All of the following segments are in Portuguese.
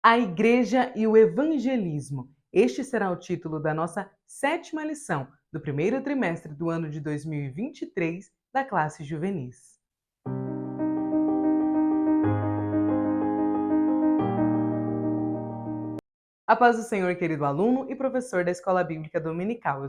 A Igreja e o Evangelismo. Este será o título da nossa 7ª lição do primeiro trimestre do ano de 2023 da classe juvenis. A paz do Senhor, querido aluno e professor da Escola Bíblica Dominical.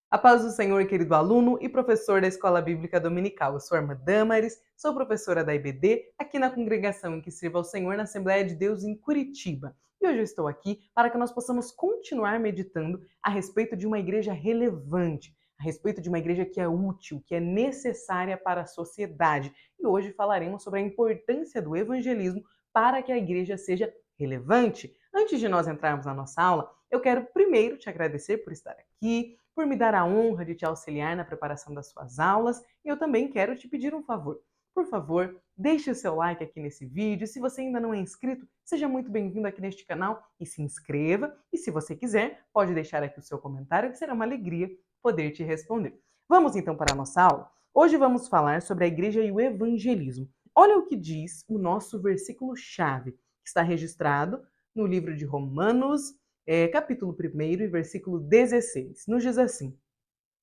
A paz do Senhor, querido aluno e professor da Escola Bíblica Dominical. Eu sou a irmã Damaris, sou professora da IBD, aqui na congregação em que sirvo ao Senhor na Assembleia de Deus em Curitiba. E hoje eu estou aqui para que nós possamos continuar meditando a respeito de uma igreja relevante, a respeito de uma igreja que é útil, que é necessária para a sociedade. E hoje falaremos sobre a importância do evangelismo para que a igreja seja relevante. Antes de nós entrarmos na nossa aula, eu quero primeiro te agradecer por estar aqui, por me dar a honra de te auxiliar na preparação das suas aulas. E eu também quero te pedir um favor. Por favor, deixe o seu like aqui nesse vídeo. Se você ainda não é inscrito, seja muito bem-vindo aqui neste canal e se inscreva. E se você quiser, pode deixar aqui o seu comentário, que será uma alegria poder te responder. Vamos então para a nossa aula? Hoje vamos falar sobre a igreja e o evangelismo. Olha o que diz o nosso versículo-chave, que está registrado no livro de Romanos, capítulo 1 e versículo 16. Nos diz assim: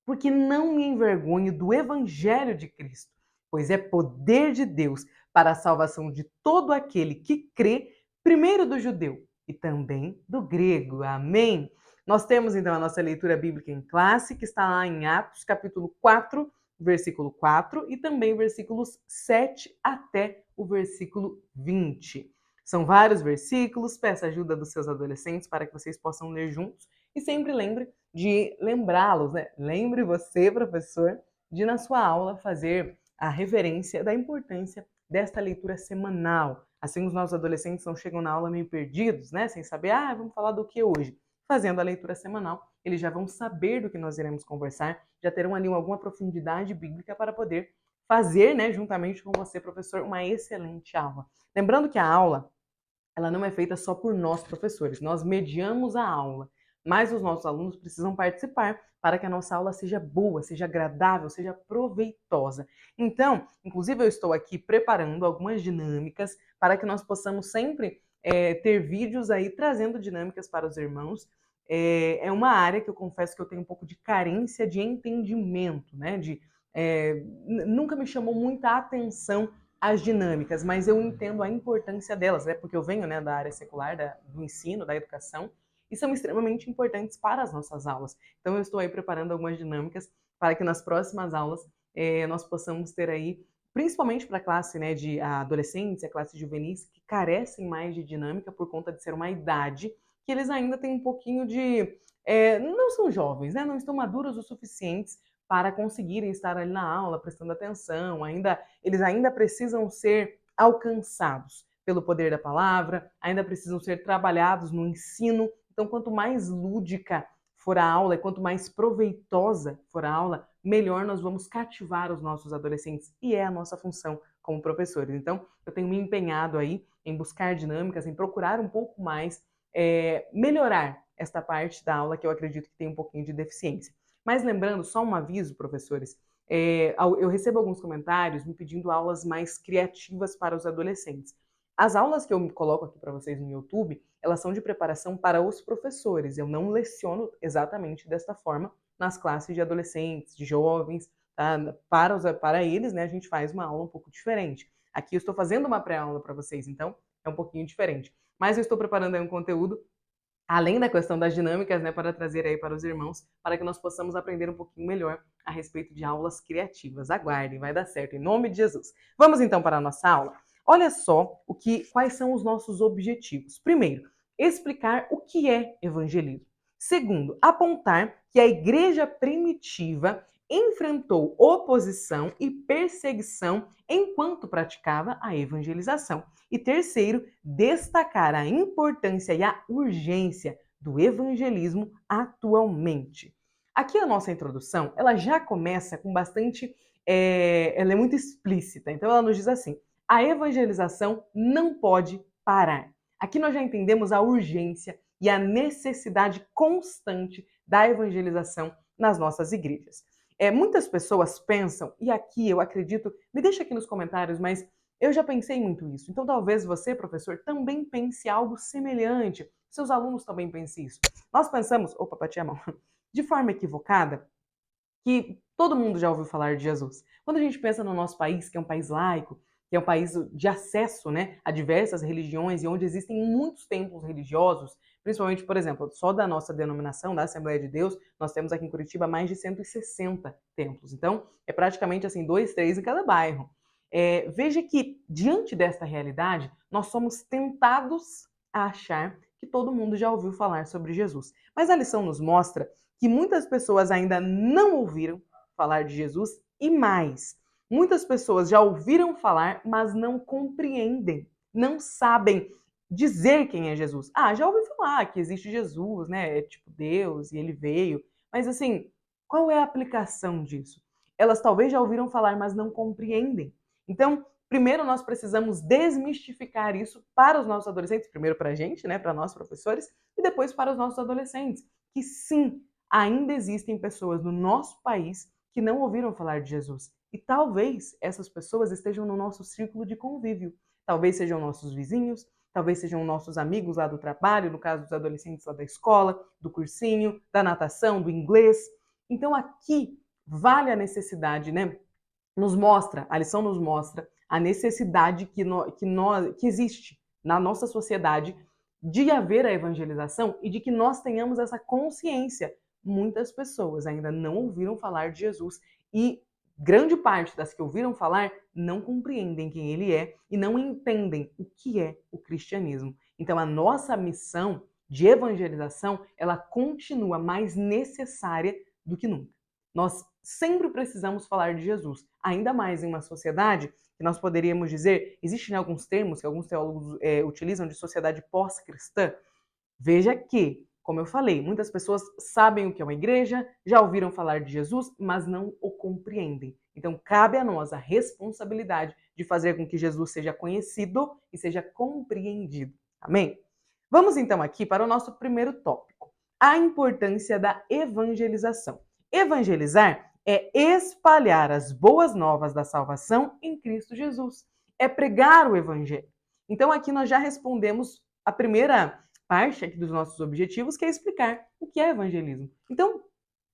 porque não me envergonho do evangelho de Cristo, pois é poder de Deus para a salvação de todo aquele que crê, primeiro do judeu e também do grego. Amém? Nós temos então a nossa leitura bíblica em classe, que está lá em Atos, capítulo 4, versículo 4, e também versículos 7 até o versículo 20. São vários versículos, peça ajuda dos seus adolescentes para que vocês possam ler juntos e sempre lembre de lembrá-los, né? Lembre você, professor, de na sua aula fazer a referência da importância desta leitura semanal. Assim os nossos adolescentes não chegam na aula meio perdidos, né? Sem saber, vamos falar do que hoje? Fazendo a leitura semanal, eles já vão saber do que nós iremos conversar, já terão ali alguma profundidade bíblica para poder fazer, né, juntamente com você, professor, uma excelente aula. Lembrando que a aula, ela não é feita só por nós, professores. Nós mediamos a aula, mas os nossos alunos precisam participar para que a nossa aula seja boa, seja agradável, seja proveitosa. Então, inclusive eu estou aqui preparando algumas dinâmicas para que nós possamos sempre ter vídeos aí trazendo dinâmicas para os irmãos. É uma área que eu confesso que eu tenho um pouco de carência de entendimento, né? Nunca me chamou muita atenção as dinâmicas, mas eu entendo a importância delas, né? Porque eu venho, né, da área secular, do ensino, da educação, e são extremamente importantes para as nossas aulas. Então eu estou aí preparando algumas dinâmicas para que nas próximas aulas nós possamos ter aí, principalmente para a classe, né, de adolescentes, a classe juvenis, que carecem mais de dinâmica por conta de ser uma idade que eles ainda têm um pouquinho de... não são jovens, né? Não estão maduros o suficientes para conseguirem estar ali na aula, prestando atenção, eles ainda precisam ser alcançados pelo poder da palavra, ainda precisam ser trabalhados no ensino. Então, quanto mais lúdica for a aula e quanto mais proveitosa for a aula, melhor nós vamos cativar os nossos adolescentes, e é a nossa função como professores. Então, eu tenho me empenhado aí em buscar dinâmicas, em procurar um pouco mais melhorar esta parte da aula que eu acredito que tem um pouquinho de deficiência. Mas lembrando, só um aviso, professores, eu recebo alguns comentários me pedindo aulas mais criativas para os adolescentes. As aulas que eu coloco aqui para vocês no YouTube, elas são de preparação para os professores. Eu não leciono exatamente desta forma nas classes de adolescentes, de jovens, tá? Para eles, né, a gente faz uma aula um pouco diferente. Aqui eu estou fazendo uma pré-aula para vocês, então é um pouquinho diferente. Mas eu estou preparando aí um conteúdo além da questão das dinâmicas, né, para trazer aí para os irmãos, para que nós possamos aprender um pouquinho melhor a respeito de aulas criativas. Aguardem, vai dar certo, em nome de Jesus. Vamos então para a nossa aula? Olha só quais são os nossos objetivos. Primeiro, explicar o que é evangelismo. Segundo, apontar que a igreja primitiva enfrentou oposição e perseguição enquanto praticava a evangelização. E terceiro, destacar a importância e a urgência do evangelismo atualmente. Aqui a nossa introdução, ela já começa com bastante... ela é muito explícita. Então ela nos diz assim: a evangelização não pode parar. Aqui nós já entendemos a urgência e a necessidade constante da evangelização nas nossas igrejas. Muitas pessoas pensam, e aqui eu acredito, me deixa aqui nos comentários, mas Eu já pensei muito isso. Então talvez você, professor, também pense algo semelhante. Seus alunos também pensem isso. Nós pensamos, opa, bati a mão, de forma equivocada, que todo mundo já ouviu falar de Jesus. Quando a gente pensa no nosso país, que é um país laico, que é um país de acesso, né, a diversas religiões e onde existem muitos templos religiosos, principalmente, por exemplo, só da nossa denominação, da Assembleia de Deus, nós temos aqui em Curitiba mais de 160 templos. Então, é praticamente assim, 2, 3 em cada bairro. Veja que, diante desta realidade, nós somos tentados a achar que todo mundo já ouviu falar sobre Jesus. Mas a lição nos mostra que muitas pessoas ainda não ouviram falar de Jesus e mais, muitas pessoas já ouviram falar, mas não compreendem, não sabem dizer quem é Jesus. Ah, já ouvi falar que existe Jesus, né? É tipo Deus e ele veio. Mas assim, qual é a aplicação disso? Elas talvez já ouviram falar, mas não compreendem. Então, primeiro nós precisamos desmistificar isso para os nossos adolescentes, primeiro para a gente, né, para nós professores, e depois para os nossos adolescentes, que sim, ainda existem pessoas no nosso país que não ouviram falar de Jesus. E talvez essas pessoas estejam no nosso círculo de convívio. Talvez sejam nossos vizinhos, talvez sejam nossos amigos lá do trabalho, no caso dos adolescentes lá da escola, do cursinho, da natação, do inglês. Então aqui vale a necessidade, né? A lição nos mostra a necessidade que existe na nossa sociedade de haver a evangelização e de que nós tenhamos essa consciência. Muitas pessoas ainda não ouviram falar de Jesus e grande parte das que ouviram falar não compreendem quem ele é e não entendem o que é o cristianismo. Então a nossa missão de evangelização, ela continua mais necessária do que nunca. Nós sempre precisamos falar de Jesus, ainda mais em uma sociedade que nós poderíamos dizer, existem alguns termos que alguns teólogos utilizam de sociedade pós-cristã. Veja que, como eu falei, muitas pessoas sabem o que é uma igreja, já ouviram falar de Jesus, mas não o compreendem. Então, cabe a nós a responsabilidade de fazer com que Jesus seja conhecido e seja compreendido. Amém? Vamos então aqui para o nosso primeiro tópico, a importância da evangelização. Evangelizar é espalhar as boas novas da salvação em Cristo Jesus. É pregar o evangelho. Então aqui nós já respondemos a primeira parte aqui dos nossos objetivos, que é explicar o que é evangelismo. Então,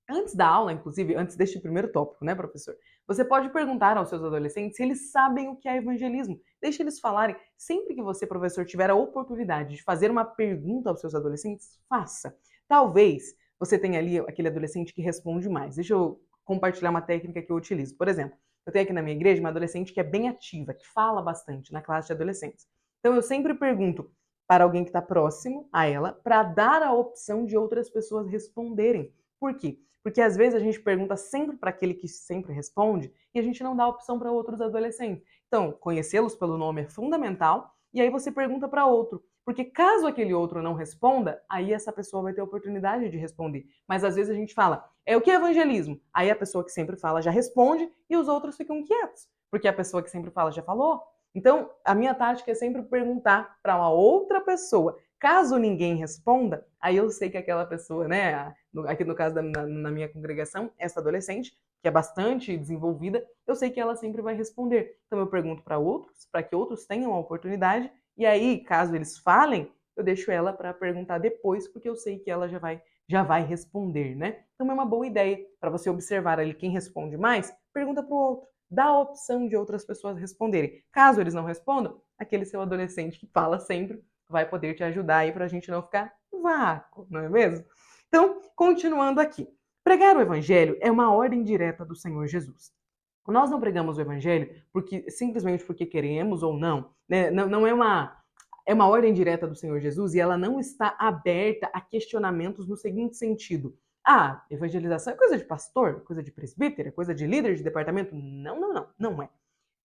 antes da aula, inclusive, antes deste primeiro tópico, né, professor? Você pode perguntar aos seus adolescentes se eles sabem o que é evangelismo. Deixe eles falarem. Sempre que você, professor, tiver a oportunidade de fazer uma pergunta aos seus adolescentes, faça. Talvez você tenha ali aquele adolescente que responde mais. Deixa eu compartilhar uma técnica que eu utilizo. Por exemplo, eu tenho aqui na minha igreja uma adolescente que é bem ativa, que fala bastante na classe de adolescentes. Então eu sempre pergunto para alguém que está próximo a ela, para dar a opção de outras pessoas responderem. Por quê? Porque às vezes a gente pergunta sempre para aquele que sempre responde e a gente não dá opção para outros adolescentes. Então, conhecê-los pelo nome é fundamental e aí você pergunta para outro. Porque caso aquele outro não responda, aí essa pessoa vai ter a oportunidade de responder. Mas às vezes a gente fala, o que é evangelismo? Aí a pessoa que sempre fala já responde e os outros ficam quietos. Porque a pessoa que sempre fala já falou. Então, a minha tática é sempre perguntar para uma outra pessoa. Caso ninguém responda, aí eu sei que aquela pessoa, né, aqui no caso na minha congregação, essa adolescente, que é bastante desenvolvida, eu sei que ela sempre vai responder. Então eu pergunto para outros, para que outros tenham a oportunidade, e aí, caso eles falem, eu deixo ela para perguntar depois, porque eu sei que ela já vai responder, né? Então é uma boa ideia para você observar ali quem responde mais, pergunta para o outro, dá a opção de outras pessoas responderem. Caso eles não respondam, aquele seu adolescente que fala sempre vai poder te ajudar aí para a gente não ficar no vácuo, não é mesmo? Então, continuando aqui. Pregar o evangelho é uma ordem direta do Senhor Jesus. Nós não pregamos o evangelho simplesmente porque queremos ou não, né? Não é uma ordem direta do Senhor Jesus e ela não está aberta a questionamentos no seguinte sentido: ah, evangelização é coisa de pastor, coisa de presbítero, é coisa de líder de departamento? Não é.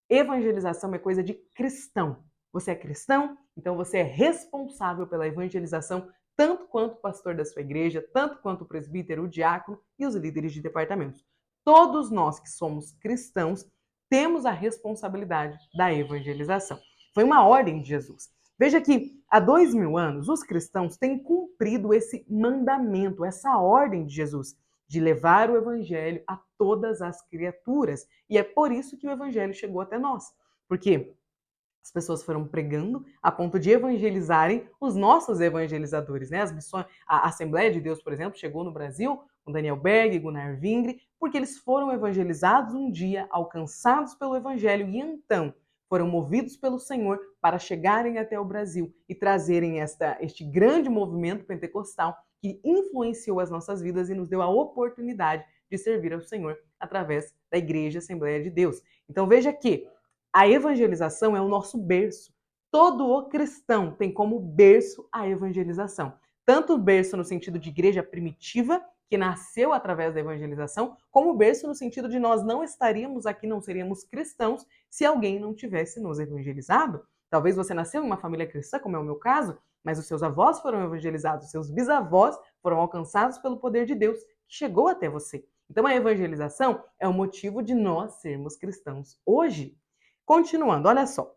Evangelização é coisa de cristão. Você é cristão, então você é responsável pela evangelização tanto quanto o pastor da sua igreja, tanto quanto o presbítero, o diácono e os líderes de departamentos. Todos nós que somos cristãos temos a responsabilidade da evangelização. Foi uma ordem de Jesus. Veja que há 2000 anos os cristãos têm cumprido esse mandamento, essa ordem de Jesus, de levar o evangelho a todas as criaturas. E é por isso que o evangelho chegou até nós. Porque As pessoas foram pregando a ponto de evangelizarem os nossos evangelizadores, né? As missões, a Assembleia de Deus, por exemplo, chegou no Brasil com Daniel Berg, Gunnar Vingre, porque eles foram evangelizados um dia, alcançados pelo evangelho e então foram movidos pelo Senhor para chegarem até o Brasil e trazerem este grande movimento pentecostal que influenciou as nossas vidas e nos deu a oportunidade de servir ao Senhor através da Igreja Assembleia de Deus. Então veja que a evangelização é o nosso berço. Todo o cristão tem como berço a evangelização. Tanto o berço no sentido de igreja primitiva, que nasceu através da evangelização, como o berço no sentido de nós não estaríamos aqui, não seríamos cristãos, se alguém não tivesse nos evangelizado. Talvez você nasceu em uma família cristã, como é o meu caso, mas os seus avós foram evangelizados, os seus bisavós foram alcançados pelo poder de Deus que chegou até você. Então a evangelização é o motivo de nós sermos cristãos hoje. Continuando, olha só.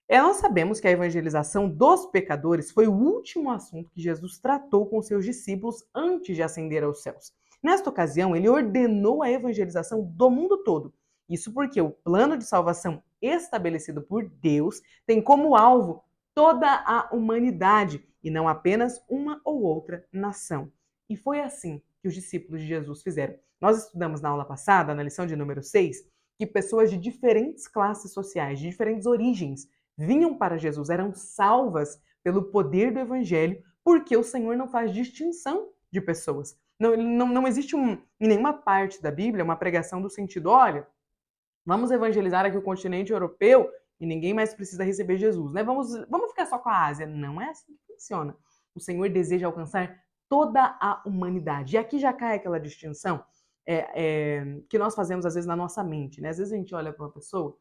Nós sabemos que a evangelização dos pecadores foi o último assunto que Jesus tratou com seus discípulos antes de ascender aos céus. Nesta ocasião, ele ordenou a evangelização do mundo todo. Isso porque o plano de salvação estabelecido por Deus tem como alvo toda a humanidade e não apenas uma ou outra nação. E foi assim que os discípulos de Jesus fizeram. Nós estudamos na aula passada, na lição de número 6, que pessoas de diferentes classes sociais, de diferentes origens, vinham para Jesus, eram salvas pelo poder do Evangelho, porque o Senhor não faz distinção de pessoas. Não existe em nenhuma parte da Bíblia uma pregação do sentido, olha, vamos evangelizar aqui o continente europeu e ninguém mais precisa receber Jesus, né? Vamos ficar só com a Ásia. Não é assim que funciona. O Senhor deseja alcançar toda a humanidade. E aqui já cai aquela distinção que nós fazemos às vezes na nossa mente, né? Às vezes a gente olha para uma pessoa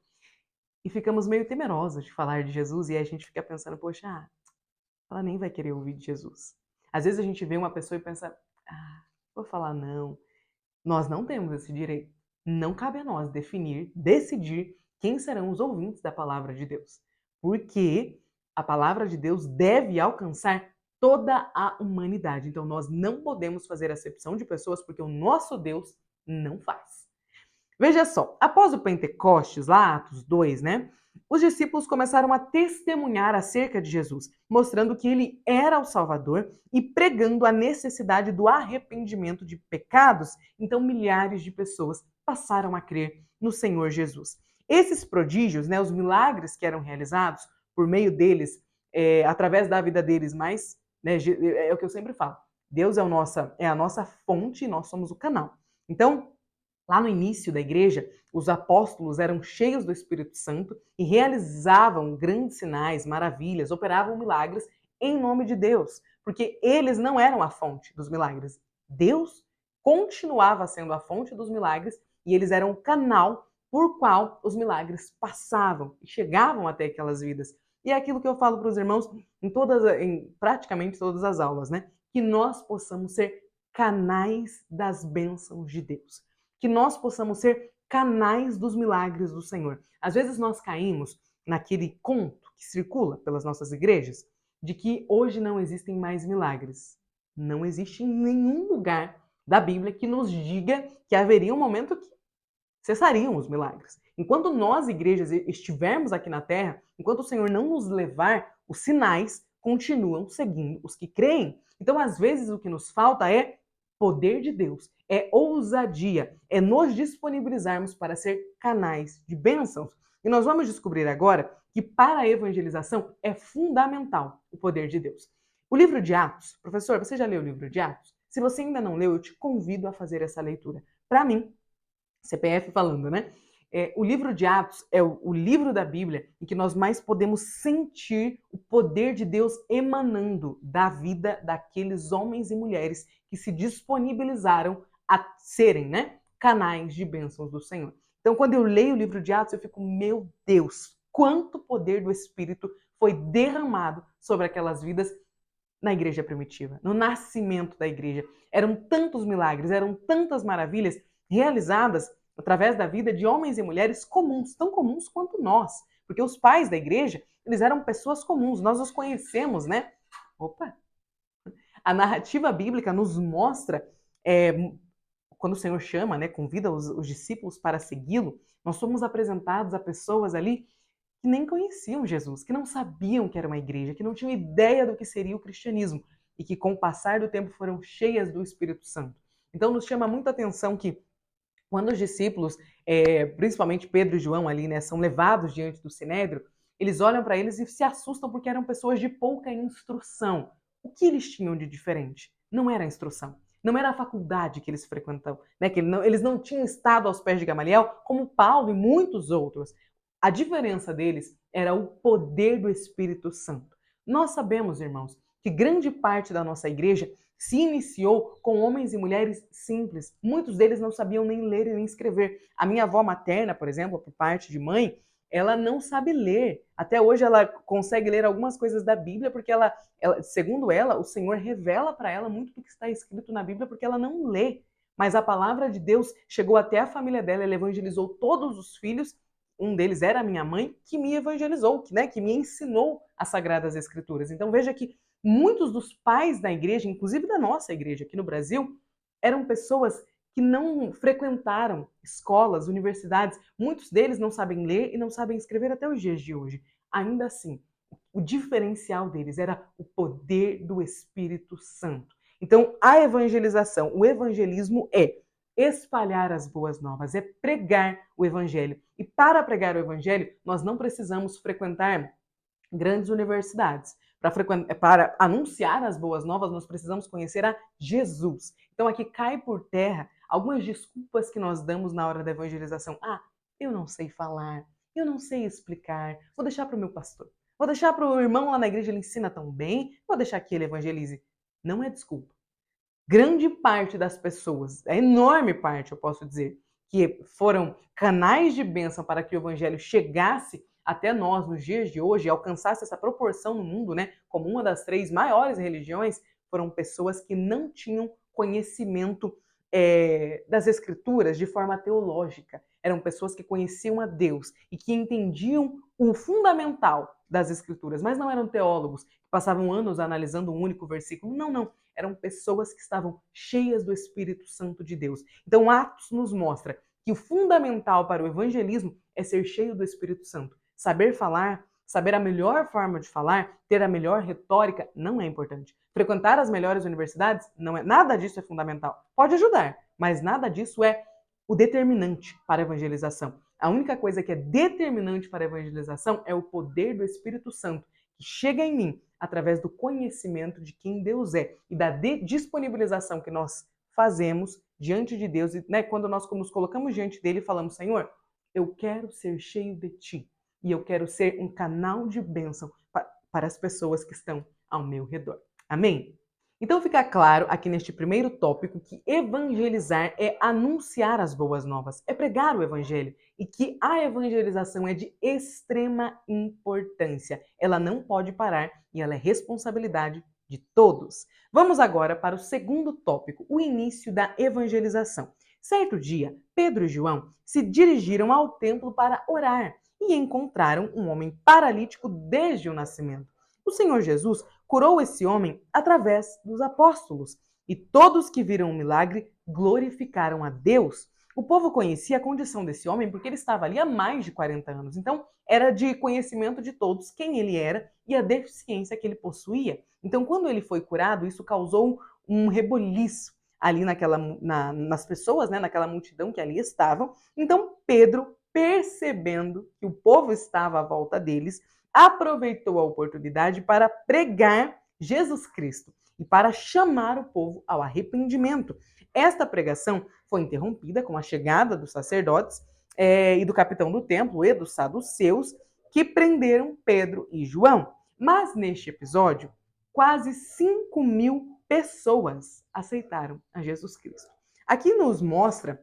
e ficamos meio temerosos de falar de Jesus e aí a gente fica pensando, poxa, ela nem vai querer ouvir de Jesus. Às vezes a gente vê uma pessoa e pensa, vou falar não. Nós não temos esse direito. Não cabe a nós decidir quem serão os ouvintes da palavra de Deus. Porque a palavra de Deus deve alcançar toda a humanidade. Então nós não podemos fazer acepção de pessoas porque o nosso Deus não faz. Veja só, após o Pentecostes, lá Atos 2, né? Os discípulos começaram a testemunhar acerca de Jesus, mostrando que ele era o Salvador e pregando a necessidade do arrependimento de pecados. Então, milhares de pessoas passaram a crer no Senhor Jesus. Esses prodígios, né, os milagres que eram realizados por meio deles, através da vida deles, mas né, é o que eu sempre falo, Deus é a nossa fonte e nós somos o canal. Então, lá no início da igreja, os apóstolos eram cheios do Espírito Santo e realizavam grandes sinais, maravilhas, operavam milagres em nome de Deus, porque eles não eram a fonte dos milagres. Deus continuava sendo a fonte dos milagres e eles eram o canal por qual os milagres passavam e chegavam até aquelas vidas. E é aquilo que eu falo para os irmãos em praticamente todas as aulas, né? Que nós possamos ser canais das bênçãos de Deus. Que nós possamos ser canais dos milagres do Senhor. Às vezes nós caímos naquele conto que circula pelas nossas igrejas de que hoje não existem mais milagres. Não existe em nenhum lugar da Bíblia que nos diga que haveria um momento que cessariam os milagres. Enquanto nós, igrejas, estivermos aqui na terra, enquanto o Senhor não nos levar, os sinais continuam seguindo os que creem. Então, às vezes, o que nos falta é poder de Deus, é ousadia, é nos disponibilizarmos para ser canais de bênçãos. E nós vamos descobrir agora que para a evangelização é fundamental o poder de Deus. O livro de Atos, professor, você já leu o livro de Atos? Se você ainda não leu, eu te convido a fazer essa leitura. Para mim, CPF falando, né? O livro de Atos é o livro da Bíblia em que nós mais podemos sentir o poder de Deus emanando da vida daqueles homens e mulheres que se disponibilizaram a serem, né, canais de bênçãos do Senhor. Então, quando eu leio o livro de Atos, eu fico, meu Deus, quanto poder do Espírito foi derramado sobre aquelas vidas na igreja primitiva, no nascimento da igreja. Eram tantos milagres, eram tantas maravilhas realizadas através da vida de homens e mulheres comuns, tão comuns quanto nós. Porque os pais da igreja, eles eram pessoas comuns, nós os conhecemos, né? Opa! A narrativa bíblica nos mostra, quando o Senhor chama, né, convida os discípulos para segui-lo, nós somos apresentados a pessoas ali que nem conheciam Jesus, que não sabiam que era uma igreja, que não tinham ideia do que seria o cristianismo e que com o passar do tempo foram cheias do Espírito Santo. Então nos chama muita atenção que quando os discípulos, principalmente Pedro e João ali, né, são levados diante do Sinédrio, eles olham para eles e se assustam porque eram pessoas de pouca instrução. O que eles tinham de diferente? Não era a instrução. Não era a faculdade que eles frequentam, né? Que eles não tinham estado aos pés de Gamaliel, como Paulo e muitos outros. A diferença deles era o poder do Espírito Santo. Nós sabemos, irmãos, que grande parte da nossa igreja se iniciou com homens e mulheres simples. Muitos deles não sabiam nem ler e nem escrever. A minha avó materna, por exemplo, por parte de mãe, ela não sabe ler. Até hoje ela consegue ler algumas coisas da Bíblia porque segundo ela, o Senhor revela para ela muito do que está escrito na Bíblia porque ela não lê. Mas a palavra de Deus chegou até a família dela, ela evangelizou todos os filhos. Um deles era a minha mãe, que me evangelizou, que me ensinou as Sagradas Escrituras. Então veja que muitos dos pais da igreja, inclusive da nossa igreja aqui no Brasil, eram pessoas que não frequentaram escolas, universidades. Muitos deles não sabem ler e não sabem escrever até os dias de hoje. Ainda assim, o diferencial deles era o poder do Espírito Santo. Então, a evangelização, o evangelismo é espalhar as boas novas, é pregar o evangelho. E para pregar o evangelho, nós não precisamos frequentar grandes universidades. Para anunciar as boas novas, nós precisamos conhecer a Jesus. Então aqui cai por terra algumas desculpas que nós damos na hora da evangelização. Ah, eu não sei falar, eu não sei explicar, vou deixar para o meu pastor. Vou deixar para o irmão lá na igreja, ele ensina tão bem, vou deixar que ele evangelize. Não é desculpa. Grande parte das pessoas, a enorme parte, eu posso dizer, que foram canais de bênção para que o evangelho chegasse até nós nos dias de hoje, alcançasse essa proporção no mundo, né, como uma das 3 maiores religiões, foram pessoas que não tinham conhecimento das escrituras de forma teológica. Eram pessoas que conheciam a Deus e que entendiam o fundamental das escrituras, mas não eram teólogos que passavam anos analisando um único versículo. Não, não. Eram pessoas que estavam cheias do Espírito Santo de Deus. Então, Atos nos mostra que o fundamental para o evangelismo é ser cheio do Espírito Santo. Saber falar, saber a melhor forma de falar, ter a melhor retórica, não é importante. Frequentar as melhores universidades, não é, nada disso é fundamental. Pode ajudar, mas nada disso é o determinante para a evangelização. A única coisa que é determinante para a evangelização é o poder do Espírito Santo, que chega em mim através do conhecimento de quem Deus é e da disponibilização que nós fazemos diante de Deus, né? Quando nós nos colocamos diante dele e falamos, Senhor, eu quero ser cheio de ti e eu quero ser um canal de bênção para as pessoas que estão ao meu redor. Amém? Então fica claro aqui neste primeiro tópico que evangelizar é anunciar as boas novas, é pregar o evangelho e que a evangelização é de extrema importância. Ela não pode parar e ela é responsabilidade de todos. Vamos agora para o segundo tópico, o início da evangelização. Certo dia, Pedro e João se dirigiram ao templo para orar e encontraram um homem paralítico desde o nascimento. O Senhor Jesus curou esse homem através dos apóstolos e todos que viram o milagre glorificaram a Deus. O povo conhecia a condição desse homem porque ele estava ali há mais de 40 anos. Então, era de conhecimento de todos quem ele era e a deficiência que ele possuía. Então, quando ele foi curado, isso causou um reboliço ali nas pessoas, né, naquela multidão que ali estavam. Então, Pedro, percebendo que o povo estava à volta deles, aproveitou a oportunidade para pregar Jesus Cristo e para chamar o povo ao arrependimento. Esta pregação foi interrompida com a chegada dos sacerdotes e do capitão do templo e dos saduceus, que prenderam Pedro e João. Mas neste episódio, quase 5.000 pessoas aceitaram a Jesus Cristo. Aqui nos mostra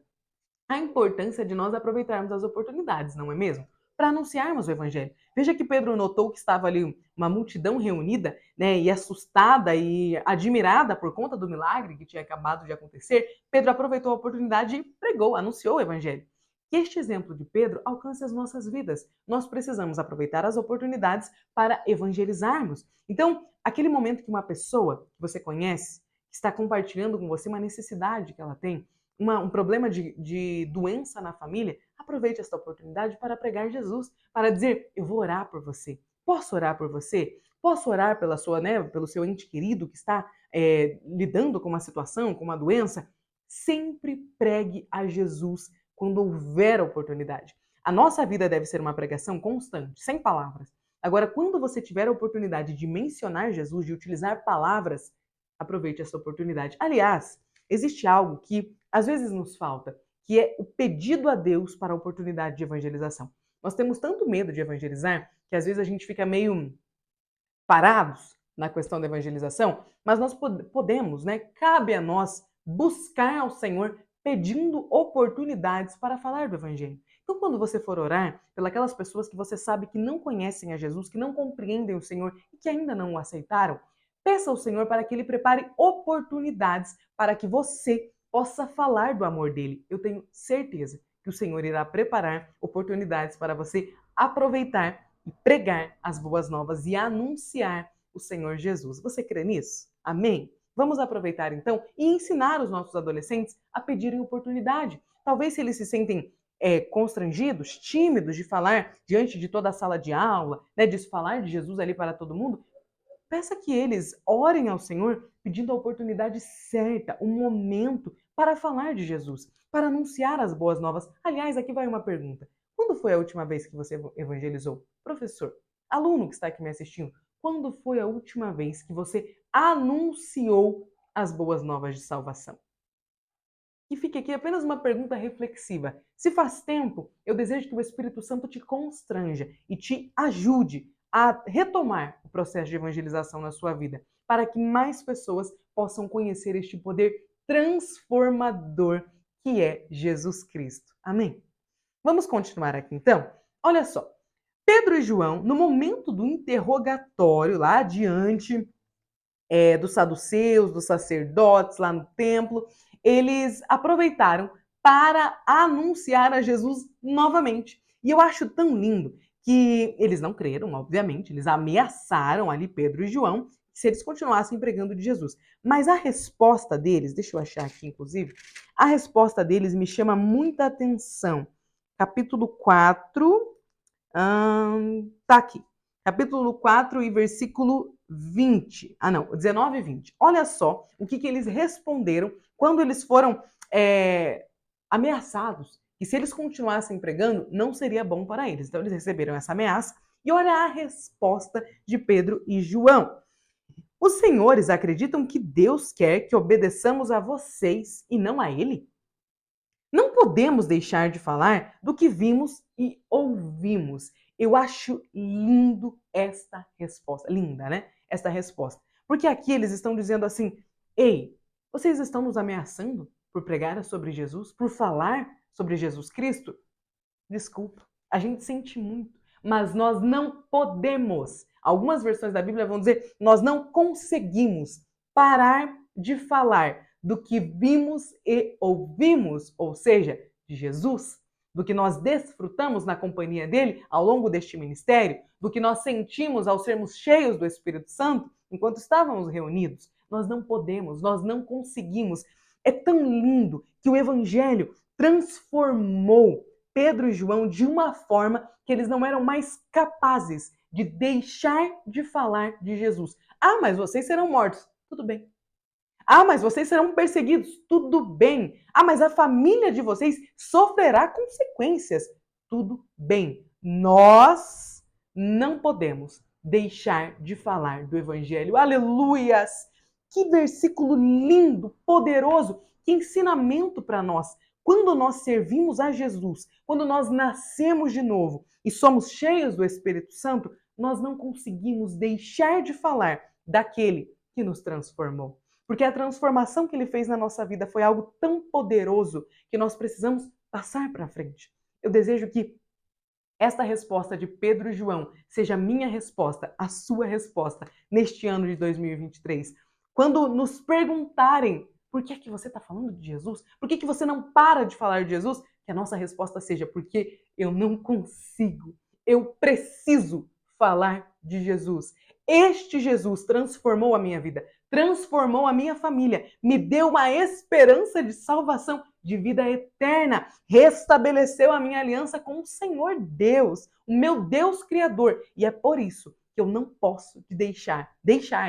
a importância de nós aproveitarmos as oportunidades, não é mesmo? Para anunciarmos o evangelho. Veja que Pedro notou que estava ali uma multidão reunida, né, e assustada e admirada por conta do milagre que tinha acabado de acontecer. Pedro aproveitou a oportunidade e pregou, anunciou o evangelho. Que este exemplo de Pedro alcance as nossas vidas. Nós precisamos aproveitar as oportunidades para evangelizarmos. Então, aquele momento que uma pessoa que você conhece está compartilhando com você uma necessidade que ela tem, um problema de doença na família, aproveite esta oportunidade para pregar Jesus, para dizer, eu vou orar por você. Posso orar por você? Posso orar pela sua, né, pelo seu ente querido que está lidando com uma situação, com uma doença? Sempre pregue a Jesus quando houver oportunidade. A nossa vida deve ser uma pregação constante, sem palavras. Agora, quando você tiver a oportunidade de mencionar Jesus, de utilizar palavras, aproveite essa oportunidade. Aliás, existe algo que às vezes nos falta, que é o pedido a Deus para a oportunidade de evangelização. Nós temos tanto medo de evangelizar que às vezes a gente fica meio parados na questão da evangelização, mas nós podemos, né? Cabe a nós buscar ao Senhor pedindo oportunidades para falar do evangelho. Então, quando você for orar pelas pessoas que você sabe que não conhecem a Jesus, que não compreendem o Senhor e que ainda não o aceitaram, peça ao Senhor para que Ele prepare oportunidades para que você possa falar do amor dele. Eu tenho certeza que o Senhor irá preparar oportunidades para você aproveitar e pregar as boas novas e anunciar o Senhor Jesus. Você crê nisso? Amém? Vamos aproveitar então e ensinar os nossos adolescentes a pedirem oportunidade. Talvez se eles se sentem constrangidos, tímidos de falar diante de toda a sala de aula, né, de falar de Jesus ali para todo mundo, peça que eles orem ao Senhor pedindo a oportunidade certa, um momento para falar de Jesus, para anunciar as boas novas. Aliás, aqui vai uma pergunta. Quando foi a última vez que você evangelizou? Professor, aluno que está aqui me assistindo, quando foi a última vez que você anunciou as boas novas de salvação? E fique aqui apenas uma pergunta reflexiva. Se faz tempo, eu desejo que o Espírito Santo te constranja e te ajude a retomar o processo de evangelização na sua vida, para que mais pessoas possam conhecer este poder transformador que é Jesus Cristo. Amém? Vamos continuar aqui então? Olha só, Pedro e João, no momento do interrogatório lá diante dos saduceus, dos sacerdotes lá no templo, eles aproveitaram para anunciar a Jesus novamente. E eu acho tão lindo que eles não creram, obviamente, eles ameaçaram ali Pedro e João se eles continuassem pregando de Jesus. Mas a resposta deles, deixa eu achar aqui inclusive, a resposta deles me chama muita atenção. Capítulo 4, tá aqui. Capítulo 4 e versículo 20. 19 e 20. Olha só o que eles responderam quando eles foram ameaçados. E se eles continuassem pregando, não seria bom para eles. Então eles receberam essa ameaça. E olha a resposta de Pedro e João. Os senhores acreditam que Deus quer que obedeçamos a vocês e não a Ele? Não podemos deixar de falar do que vimos e ouvimos. Eu acho lindo esta resposta. Linda, né? Esta resposta. Porque aqui eles estão dizendo assim: ei, vocês estão nos ameaçando por pregar sobre Jesus, por falar sobre Jesus Cristo? Desculpa, a gente sente muito, mas nós não podemos. Algumas versões da Bíblia vão dizer: nós não conseguimos parar de falar do que vimos e ouvimos, ou seja, de Jesus, do que nós desfrutamos na companhia dele ao longo deste ministério, do que nós sentimos ao sermos cheios do Espírito Santo enquanto estávamos reunidos. Nós não podemos, nós não conseguimos. É tão lindo que o Evangelho transformou Pedro e João de uma forma que eles não eram mais capazes de deixar de falar de Jesus. Ah, mas vocês serão mortos. Tudo bem. Ah, mas vocês serão perseguidos. Tudo bem. Ah, mas a família de vocês sofrerá consequências. Tudo bem. Nós não podemos deixar de falar do Evangelho. Aleluias! Que versículo lindo, poderoso, que ensinamento para nós. Quando nós servimos a Jesus, quando nós nascemos de novo e somos cheios do Espírito Santo, nós não conseguimos deixar de falar daquele que nos transformou. Porque a transformação que ele fez na nossa vida foi algo tão poderoso que nós precisamos passar para frente. Eu desejo que esta resposta de Pedro e João seja a minha resposta, a sua resposta neste ano de 2023. Quando nos perguntarem por que é que você está falando de Jesus, por que é que você não para de falar de Jesus, que a nossa resposta seja porque eu não consigo, eu preciso falar de Jesus. Este Jesus transformou a minha vida, transformou a minha família, me deu uma esperança de salvação de vida eterna, restabeleceu a minha aliança com o Senhor Deus, o meu Deus Criador. E é por isso que eu não posso deixar,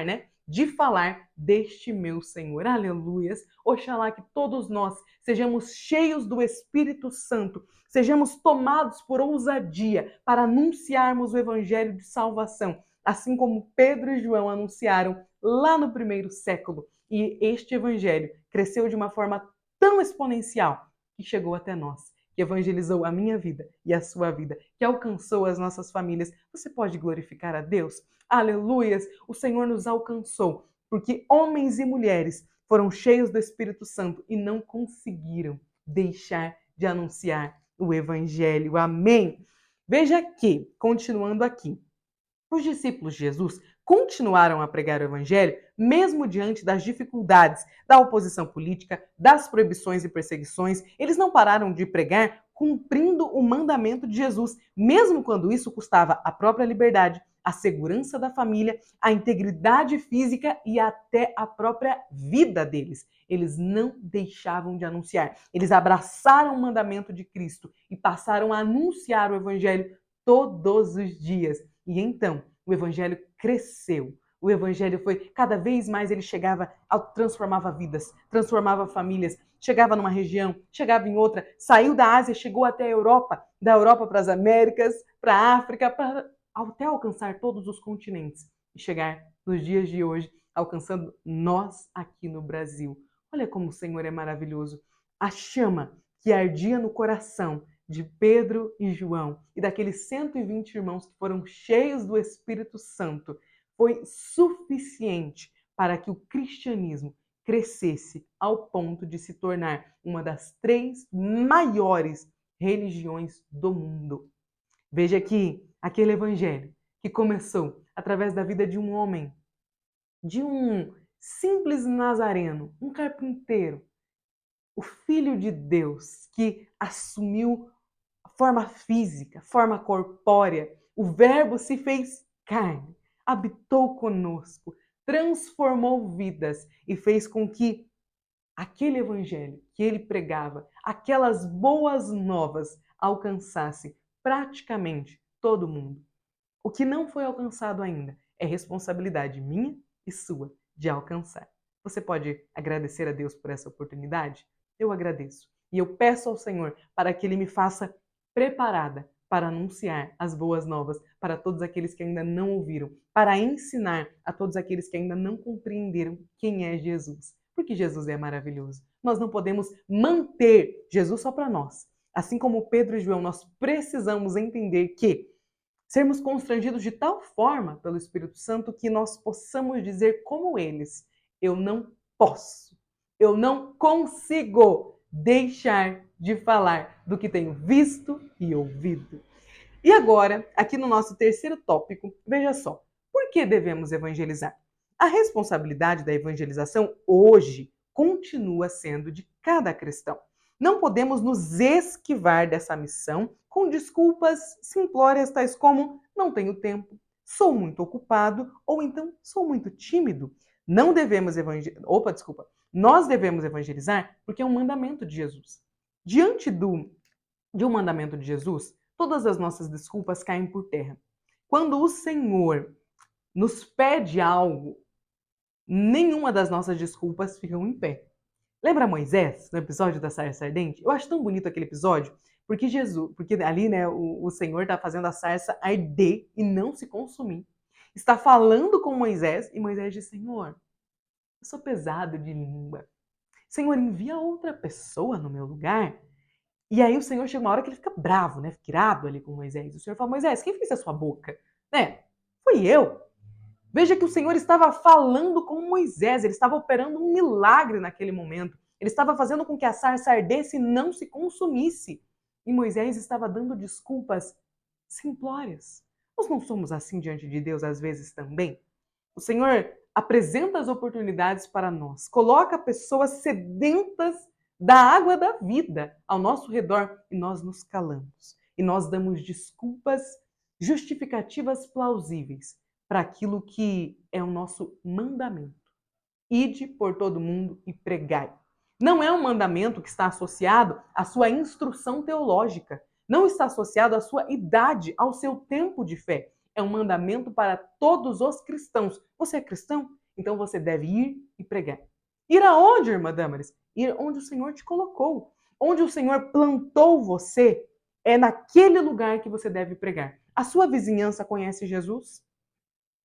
né, de falar deste meu Senhor. Aleluias! Oxalá que todos nós sejamos cheios do Espírito Santo, sejamos tomados por ousadia para anunciarmos o Evangelho de salvação, assim como Pedro e João anunciaram lá no primeiro século. E este Evangelho cresceu de uma forma tão exponencial que chegou até nós, que evangelizou a minha vida e a sua vida, que alcançou as nossas famílias. Você pode glorificar a Deus? Aleluias! O Senhor nos alcançou, porque homens e mulheres foram cheios do Espírito Santo e não conseguiram deixar de anunciar o Evangelho. Amém? Veja que, continuando aqui, os discípulos de Jesus continuaram a pregar o Evangelho mesmo diante das dificuldades, da oposição política, das proibições e perseguições. Eles não pararam de pregar cumprindo o mandamento de Jesus, mesmo quando isso custava a própria liberdade, a segurança da família, a integridade física e até a própria vida deles. Eles não deixavam de anunciar. Eles abraçaram o mandamento de Cristo e passaram a anunciar o Evangelho todos os dias. E então, o Evangelho cresceu. O Evangelho foi, cada vez mais ele chegava, transformava vidas, transformava famílias, chegava numa região, chegava em outra, saiu da Ásia, chegou até a Europa, da Europa para as Américas, para a África, até alcançar todos os continentes e chegar nos dias de hoje, alcançando nós aqui no Brasil. Olha como o Senhor é maravilhoso. A chama que ardia no coração de Pedro e João e daqueles 120 irmãos que foram cheios do Espírito Santo foi suficiente para que o cristianismo crescesse ao ponto de se tornar uma das 3 maiores religiões do mundo. Veja que aquele evangelho que começou através da vida de um homem, de um simples nazareno, um carpinteiro, o Filho de Deus que assumiu forma física, forma corpórea, o Verbo se fez carne, habitou conosco, transformou vidas e fez com que aquele evangelho que ele pregava, aquelas boas novas, alcançasse praticamente todo mundo. O que não foi alcançado ainda é responsabilidade minha e sua de alcançar. Você pode agradecer a Deus por essa oportunidade? Eu agradeço. E eu peço ao Senhor para que Ele me faça preparada para anunciar as boas novas para todos aqueles que ainda não ouviram, para ensinar a todos aqueles que ainda não compreenderam quem é Jesus. Porque Jesus é maravilhoso. Nós não podemos manter Jesus só para nós. Assim como Pedro e João, nós precisamos entender que sermos constrangidos de tal forma pelo Espírito Santo que nós possamos dizer como eles: eu não posso, eu não consigo deixar de falar do que tenho visto e ouvido. E agora, aqui no nosso terceiro tópico, veja só, por que devemos evangelizar? A responsabilidade da evangelização hoje continua sendo de cada cristão. Não podemos nos esquivar dessa missão com desculpas simplórias tais como não tenho tempo, sou muito ocupado ou então sou muito tímido. Não devemos Nós devemos evangelizar porque é um mandamento de Jesus. Diante de um mandamento de Jesus, todas as nossas desculpas caem por terra. Quando o Senhor nos pede algo, nenhuma das nossas desculpas ficam em pé. Lembra Moisés, no episódio da sarça ardente? Eu acho tão bonito aquele episódio, porque ali, né, o Senhor está fazendo a sarça arder e não se consumir. Está falando com Moisés e Moisés diz: Senhor, eu sou pesado de língua. Senhor, envia outra pessoa no meu lugar. E aí o Senhor chega uma hora que ele fica bravo, né? Fica irado ali com Moisés. O Senhor fala: Moisés, quem fez a sua boca? Né? Fui eu. Veja que o Senhor estava falando com Moisés, ele estava operando um milagre naquele momento. Ele estava fazendo com que a sarça ardesse e não se consumisse. E Moisés estava dando desculpas simplórias. Nós não somos assim diante de Deus às vezes também? O Senhor apresenta as oportunidades para nós, coloca pessoas sedentas da água da vida ao nosso redor e nós nos calamos. E nós damos desculpas justificativas plausíveis para aquilo que é o nosso mandamento. Ide por todo mundo e pregai. Não é um mandamento que está associado à sua instrução teológica. Não está associado à sua idade, ao seu tempo de fé. É um mandamento para todos os cristãos. Você é cristão? Então você deve ir e pregar. Ir aonde, irmã Damaris? Ir onde o Senhor te colocou. Onde o Senhor plantou você, é naquele lugar que você deve pregar. A sua vizinhança conhece Jesus?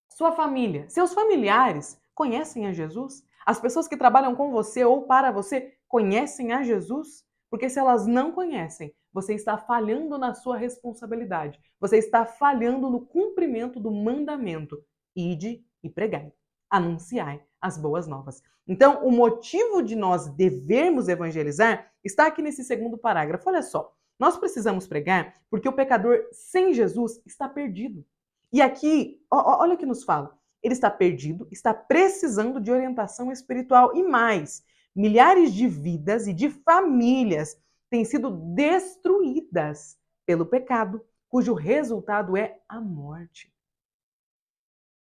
Sua família, seus familiares conhecem a Jesus? As pessoas que trabalham com você ou para você conhecem a Jesus? Porque se elas não conhecem, você está falhando na sua responsabilidade. Você está falhando no cumprimento do mandamento. Ide e pregai. Anunciai as boas novas. Então, o motivo de nós devermos evangelizar está aqui nesse segundo parágrafo. Olha só, nós precisamos pregar porque o pecador sem Jesus está perdido. E aqui, olha o que nos fala. Ele está perdido, está precisando de orientação espiritual e mais. Milhares de vidas e de famílias têm sido destruídas pelo pecado, cujo resultado é a morte.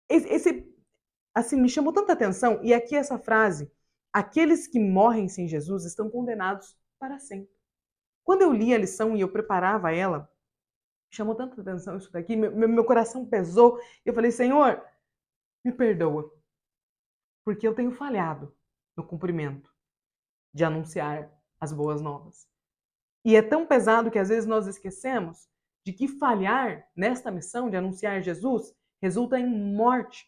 Esse assim, me chamou tanta atenção, e aqui essa frase, aqueles que morrem sem Jesus estão condenados para sempre. Quando eu li a lição e eu preparava ela, chamou tanta atenção isso daqui, meu coração pesou, e eu falei, Senhor, me perdoa, porque eu tenho falhado no cumprimento de anunciar as boas novas. E é tão pesado que às vezes nós esquecemos de que falhar nesta missão de anunciar Jesus resulta em morte,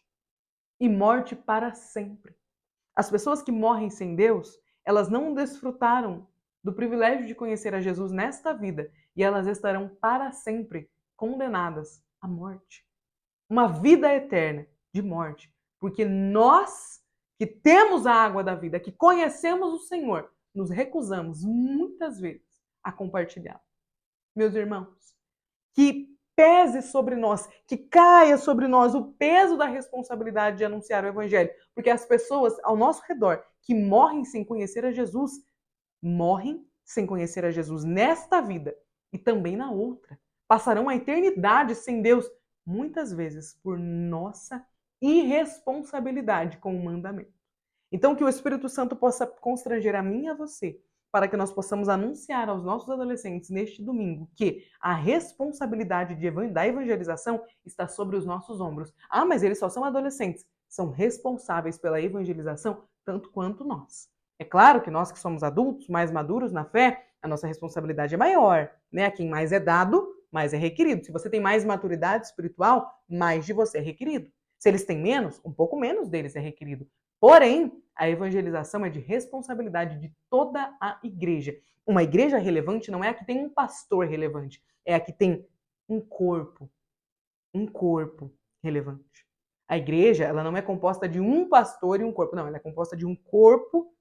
e morte para sempre. As pessoas que morrem sem Deus, elas não desfrutaram do privilégio de conhecer a Jesus nesta vida, e elas estarão para sempre condenadas à morte. Uma vida eterna de morte. Porque nós que temos a água da vida, que conhecemos o Senhor, nos recusamos muitas vezes a compartilhá-la. Meus irmãos, que pese sobre nós, que caia sobre nós o peso da responsabilidade de anunciar o Evangelho. Porque as pessoas ao nosso redor que morrem sem conhecer a Jesus, morrem sem conhecer a Jesus nesta vida e também na outra. Passarão a eternidade sem Deus, muitas vezes por nossa irresponsabilidade com o mandamento. Então, que o Espírito Santo possa constranger a mim e a você, para que nós possamos anunciar aos nossos adolescentes neste domingo que a responsabilidade da evangelização está sobre os nossos ombros. Ah, mas eles só são adolescentes. São responsáveis pela evangelização tanto quanto nós. É claro que nós que somos adultos, mais maduros na fé, a nossa responsabilidade é maior, né? A quem mais é dado, mais é requerido. Se você tem mais maturidade espiritual, mais de você é requerido. Se eles têm menos, um pouco menos deles é requerido. Porém, a evangelização é de responsabilidade de toda a igreja. Uma igreja relevante não é a que tem um pastor relevante, é a que tem um corpo relevante. A igreja, ela não é composta de um pastor e um corpo, não, ela é composta de um corpo.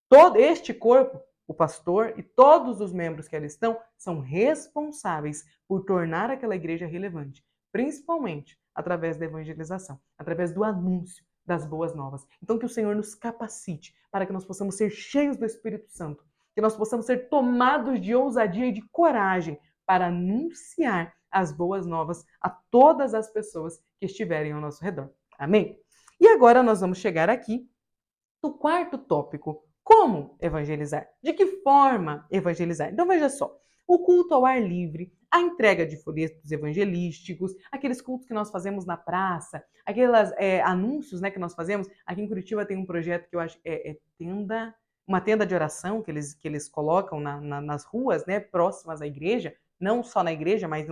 Todo este corpo, o pastor e todos os membros que ali estão, são responsáveis por tornar aquela igreja relevante, principalmente através da evangelização, através do anúncio das boas novas. Então que o Senhor nos capacite para que nós possamos ser cheios do Espírito Santo, que nós possamos ser tomados de ousadia e de coragem para anunciar as boas novas a todas as pessoas que estiverem ao nosso redor. Amém? E agora nós vamos chegar aqui no quarto tópico. Como evangelizar? De que forma evangelizar? Então veja só, o culto ao ar livre, a entrega de folhetos evangelísticos, aqueles cultos que nós fazemos na praça, aqueles anúncios, né, que nós fazemos. Aqui em Curitiba tem um projeto que eu acho uma tenda de oração que eles colocam nas ruas, né, próximas à igreja, não só na igreja, mas em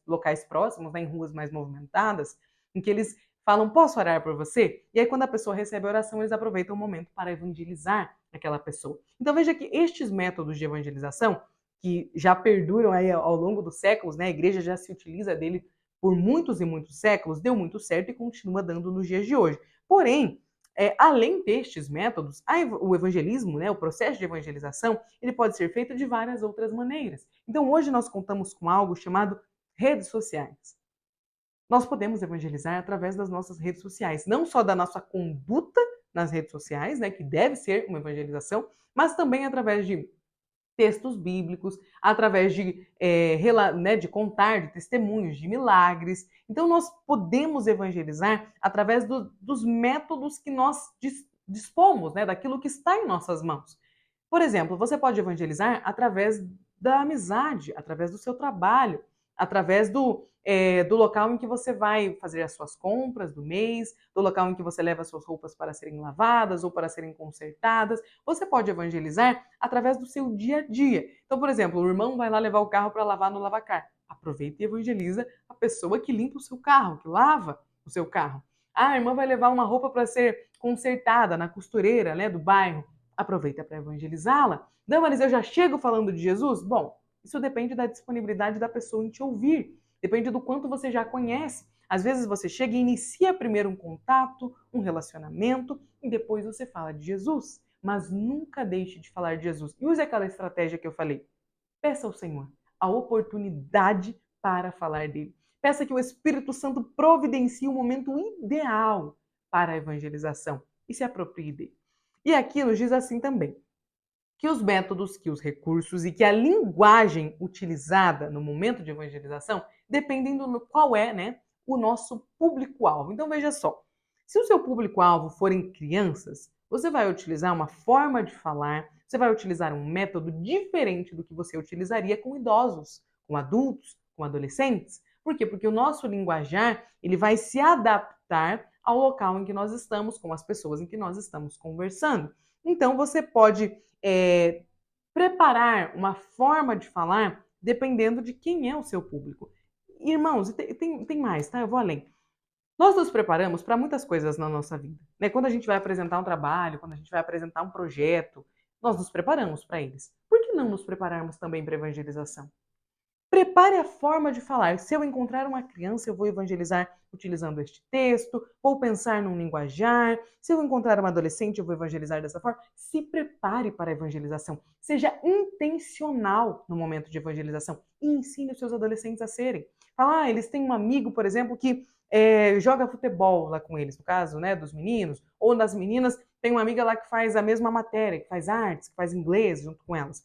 locais próximos, né, em ruas mais movimentadas, em que eles falam, posso orar por você? E aí quando a pessoa recebe a oração, eles aproveitam o momento para evangelizar aquela pessoa. Então veja que estes métodos de evangelização, que já perduram aí ao longo dos séculos, né? A igreja já se utiliza dele por muitos e muitos séculos, deu muito certo e continua dando nos dias de hoje. Porém, além destes métodos, o evangelismo, né, o processo de evangelização, ele pode ser feito de várias outras maneiras. Então hoje nós contamos com algo chamado redes sociais. Nós podemos evangelizar através das nossas redes sociais, não só da nossa conduta nas redes sociais, né, que deve ser uma evangelização, mas também através de textos bíblicos, através de contar de testemunhos, de milagres. Então, nós podemos evangelizar através dos métodos que nós dispomos, né, daquilo que está em nossas mãos. Por exemplo, você pode evangelizar através da amizade, através do seu trabalho, através do local em que você vai fazer as suas compras do mês, do local em que você leva as suas roupas para serem lavadas ou para serem consertadas. Você pode evangelizar através do seu dia a dia. Então, por exemplo, o irmão vai lá levar o carro para lavar no lavacar. Aproveita e evangeliza a pessoa que limpa o seu carro, que lava o seu carro. Ah, a irmã vai levar uma roupa para ser consertada na costureira, né, do bairro. Aproveita para evangelizá-la. Damaris, eu já chego falando de Jesus? Bom, isso depende da disponibilidade da pessoa em te ouvir. Depende do quanto você já conhece. Às vezes você chega e inicia primeiro um contato, um relacionamento, e depois você fala de Jesus. Mas nunca deixe de falar de Jesus. E use aquela estratégia que eu falei. Peça ao Senhor a oportunidade para falar dele. Peça que o Espírito Santo providencie o momento ideal para a evangelização e se aproprie dele. E aqui nos diz assim também, que os métodos, que os recursos e que a linguagem utilizada no momento de evangelização dependem do qual é, né, o nosso público-alvo. Então veja só, se o seu público-alvo forem crianças, você vai utilizar uma forma de falar, você vai utilizar um método diferente do que você utilizaria com idosos, com adultos, com adolescentes. Por quê? Porque o nosso linguajar, ele vai se adaptar ao local em que nós estamos, com as pessoas em que nós estamos conversando. Então você pode preparar uma forma de falar dependendo de quem é o seu público. Irmãos, tem mais, tá? Eu vou além. Nós nos preparamos para muitas coisas na nossa vida, né? Quando a gente vai apresentar um trabalho, quando a gente vai apresentar um projeto, nós nos preparamos para eles. Por que não nos prepararmos também para a evangelização? Prepare a forma de falar. Se eu encontrar uma criança, eu vou evangelizar utilizando este texto, vou pensar num linguajar. Se eu encontrar uma adolescente, eu vou evangelizar dessa forma. Se prepare para a evangelização. Seja intencional no momento de evangelização e ensine os seus adolescentes a serem. Fala, eles têm um amigo, por exemplo, que joga futebol lá com eles, no caso, né, dos meninos, ou das meninas, tem uma amiga lá que faz a mesma matéria, que faz artes, que faz inglês junto com elas.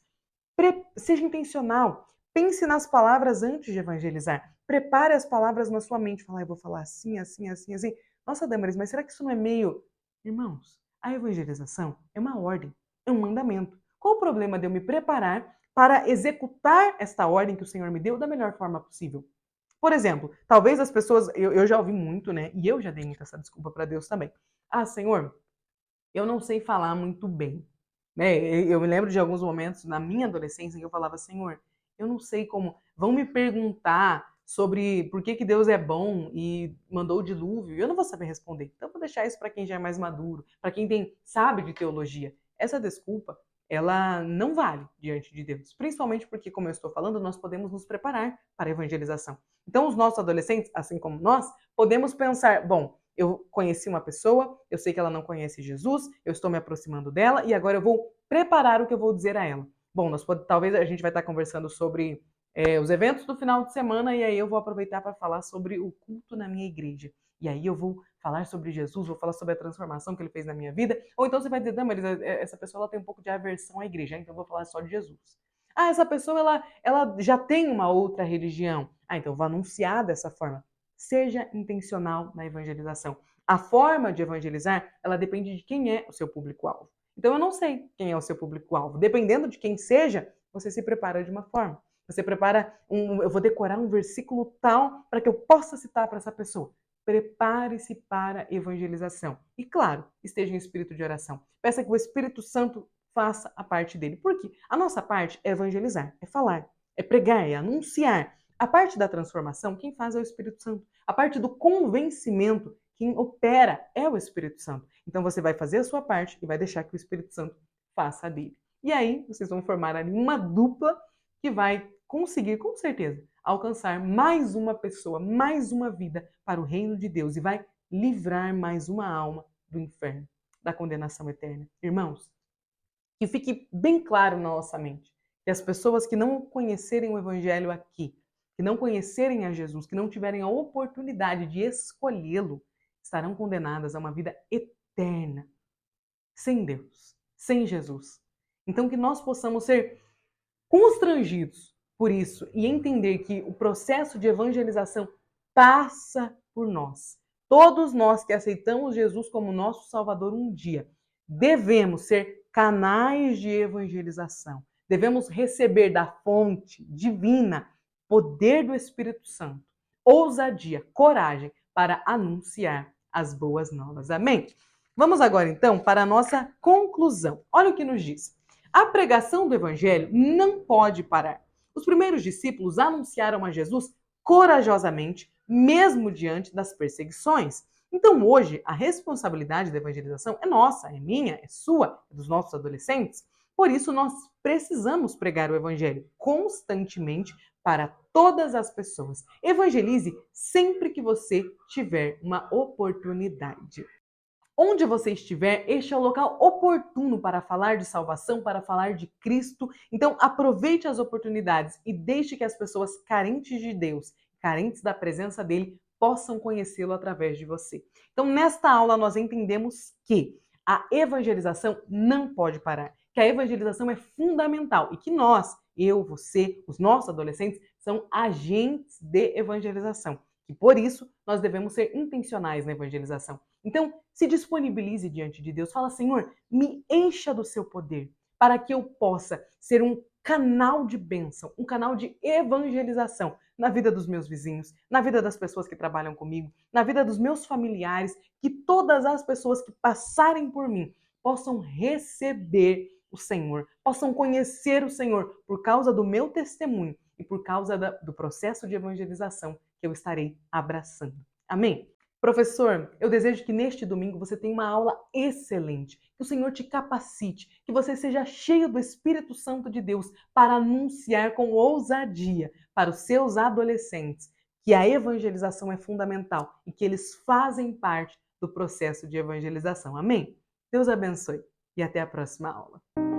Seja intencional. Pense nas palavras antes de evangelizar. Prepare as palavras na sua mente. Fala, eu vou falar assim, assim, assim, assim. Nossa, Damaris, mas será que isso não é meio... Irmãos, a evangelização é uma ordem, é um mandamento. Qual o problema de eu me preparar para executar esta ordem que o Senhor me deu da melhor forma possível? Por exemplo, talvez as pessoas... Eu já ouvi muito, né? E eu já dei muito essa desculpa para Deus também. Ah, Senhor, eu não sei falar muito bem. Né? Eu me lembro de alguns momentos na minha adolescência em que eu falava, Senhor, eu não sei como. Vão me perguntar sobre por que Deus é bom e mandou o dilúvio. Eu não vou saber responder. Então, eu vou deixar isso para quem já é mais maduro, para quem sabe de teologia. Essa desculpa, ela não vale diante de Deus. Principalmente porque, como eu estou falando, nós podemos nos preparar para a evangelização. Então, os nossos adolescentes, assim como nós, podemos pensar, bom, eu conheci uma pessoa, eu sei que ela não conhece Jesus, eu estou me aproximando dela e agora eu vou preparar o que eu vou dizer a ela. Bom, talvez a gente vai estar conversando sobre os eventos do final de semana e aí eu vou aproveitar para falar sobre o culto na minha igreja. E aí eu vou falar sobre Jesus, vou falar sobre a transformação que ele fez na minha vida. Ou então você vai dizer, Damaris, essa pessoa ela tem um pouco de aversão à igreja, então eu vou falar só de Jesus. Ah, essa pessoa ela já tem uma outra religião. Ah, então eu vou anunciar dessa forma. Seja intencional na evangelização. A forma de evangelizar, ela depende de quem é o seu público-alvo. Então eu não sei quem é o seu público-alvo. Dependendo de quem seja, você se prepara de uma forma. Você prepara eu vou decorar um versículo tal para que eu possa citar para essa pessoa. Prepare-se para a evangelização. E claro, esteja em espírito de oração. Peça que o Espírito Santo faça a parte dele. Por quê? A nossa parte é evangelizar, é falar, é pregar, é anunciar. A parte da transformação, quem faz é o Espírito Santo. A parte do convencimento, quem opera é o Espírito Santo. Então você vai fazer a sua parte e vai deixar que o Espírito Santo faça a dele. E aí vocês vão formar ali uma dupla que vai conseguir, com certeza, alcançar mais uma pessoa, mais uma vida para o reino de Deus e vai livrar mais uma alma do inferno, da condenação eterna. Irmãos, que fique bem claro na nossa mente que as pessoas que não conhecerem o Evangelho aqui, que não conhecerem a Jesus, que não tiverem a oportunidade de escolhê-lo, estarão condenadas a uma vida eterna, sem Deus, sem Jesus. Então que nós possamos ser constrangidos por isso e entender que o processo de evangelização passa por nós. Todos nós que aceitamos Jesus como nosso Salvador um dia, devemos ser canais de evangelização. Devemos receber da fonte divina poder do Espírito Santo, ousadia, coragem para anunciar as boas novas. Amém? Vamos agora então para a nossa conclusão. Olha o que nos diz. A pregação do evangelho não pode parar. Os primeiros discípulos anunciaram a Jesus corajosamente, mesmo diante das perseguições. Então, hoje, a responsabilidade da evangelização é nossa, é minha, é sua, é dos nossos adolescentes. Por isso, nós precisamos pregar o evangelho constantemente para todas as pessoas. Evangelize sempre que você tiver uma oportunidade. Onde você estiver, este é o local oportuno para falar de salvação, para falar de Cristo. Então, aproveite as oportunidades e deixe que as pessoas carentes de Deus, carentes da presença dele, possam conhecê-lo através de você. Então, nesta aula, nós entendemos que a evangelização não pode parar, que a evangelização é fundamental e que nós, eu, você, os nossos adolescentes, são agentes de evangelização. E por isso, nós devemos ser intencionais na evangelização. Então, se disponibilize diante de Deus. Fala, Senhor, me encha do seu poder para que eu possa ser um canal de bênção, um canal de evangelização na vida dos meus vizinhos, na vida das pessoas que trabalham comigo, na vida dos meus familiares, que todas as pessoas que passarem por mim possam receber o Senhor, possam conhecer o Senhor por causa do meu testemunho e por causa do processo de evangelização que eu estarei abraçando. Amém? Professor, eu desejo que neste domingo você tenha uma aula excelente, que o Senhor te capacite, que você seja cheio do Espírito Santo de Deus para anunciar com ousadia para os seus adolescentes que a evangelização é fundamental e que eles fazem parte do processo de evangelização. Amém? Deus abençoe e até a próxima aula.